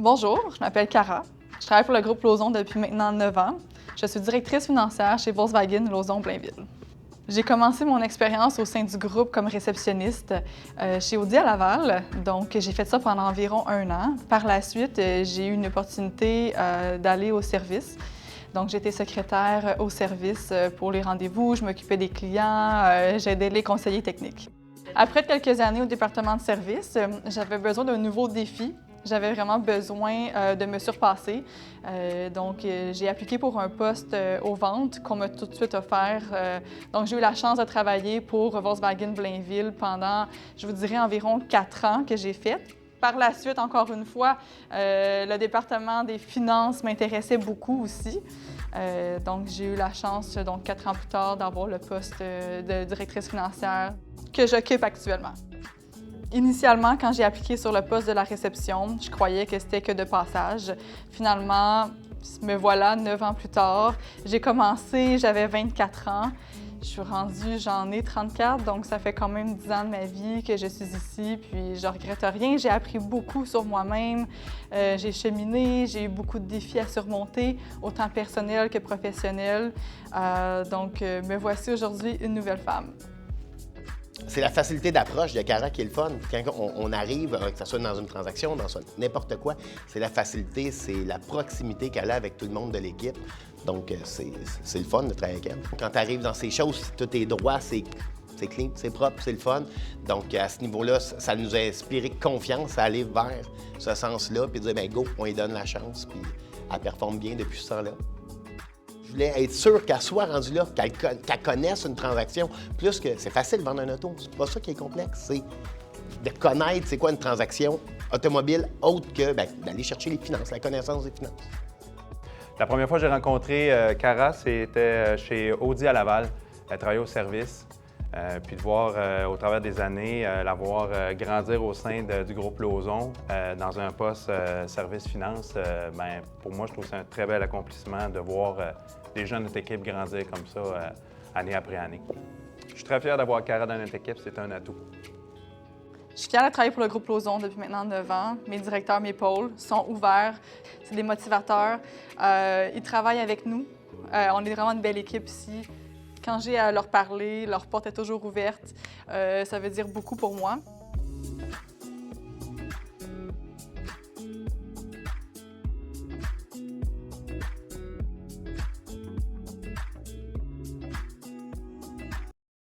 Bonjour, je m'appelle Cara. Je travaille pour le groupe Lauson depuis maintenant 9 ans. Je suis directrice financière chez Volkswagen Lauson Blainville. J'ai commencé mon expérience au sein du groupe comme réceptionniste chez Audi à Laval. Donc, j'ai fait ça pendant environ 1 an. Par la suite, j'ai eu une opportunité d'aller au service. Donc, j'étais secrétaire au service pour les rendez-vous, je m'occupais des clients, j'aidais les conseillers techniques. Après quelques années au département de service, j'avais besoin d'un nouveau défi. J'avais vraiment besoin de me surpasser. J'ai appliqué pour un poste aux ventes qu'on m'a tout de suite offert. Donc, j'ai eu la chance de travailler pour Volkswagen Blainville pendant, je vous dirais, environ 4 ans que j'ai fait. Par la suite, encore une fois, le département des finances m'intéressait beaucoup aussi. Donc, j'ai eu la chance, 4 ans plus tard, d'avoir le poste de directrice financière que j'occupe actuellement. Initialement, quand j'ai appliqué sur le poste de la réception, je croyais que c'était que de passage. Finalement, me voilà 9 ans plus tard. J'ai commencé, j'avais 24 ans. Je suis rendue, j'en ai 34, donc ça fait quand même 10 ans de ma vie que je suis ici, puis je regrette rien. J'ai appris beaucoup sur moi-même, j'ai cheminé, j'ai eu beaucoup de défis à surmonter, autant personnels que professionnels. Me voici aujourd'hui une nouvelle femme. C'est la facilité d'approche de Cara qui est le fun. Quand on arrive, que ce soit dans une transaction, dans n'importe quoi, c'est la facilité, c'est la proximité qu'elle a avec tout le monde de l'équipe. Donc, c'est le fun de travailler avec elle. Quand tu arrives dans ces choses, tout est droit, c'est clean, c'est propre, c'est le fun. Donc, à ce niveau-là, ça nous a inspiré confiance à aller vers ce sens-là, puis dire, bien, go, on lui donne la chance, puis elle performe bien depuis ce temps-là. Je voulais être sûr qu'elle soit rendue là, qu'elle connaisse une transaction. Plus que c'est facile de vendre un auto, c'est pas ça qui est complexe, c'est de connaître c'est quoi une transaction automobile autre que d'aller chercher les finances, la connaissance des finances. La première fois que j'ai rencontré Cara, c'était chez Audi à Laval. Elle travaillait au service. Puis de voir au travers des années, la voir grandir au sein du groupe Lauson dans un poste service finance, pour moi, je trouve que c'est un très bel accomplissement de voir les gens de notre équipe grandir comme ça année après année. Je suis très fier d'avoir Cara dans notre équipe, c'est un atout. Je suis fière de travailler pour le groupe Lauson depuis maintenant 9 ans. Mes directeurs m'épaulent, sont ouverts, c'est des motivateurs. Ils travaillent avec nous. On est vraiment une belle équipe ici. Quand j'ai à leur parler, leur porte est toujours ouverte. Ça veut dire beaucoup pour moi.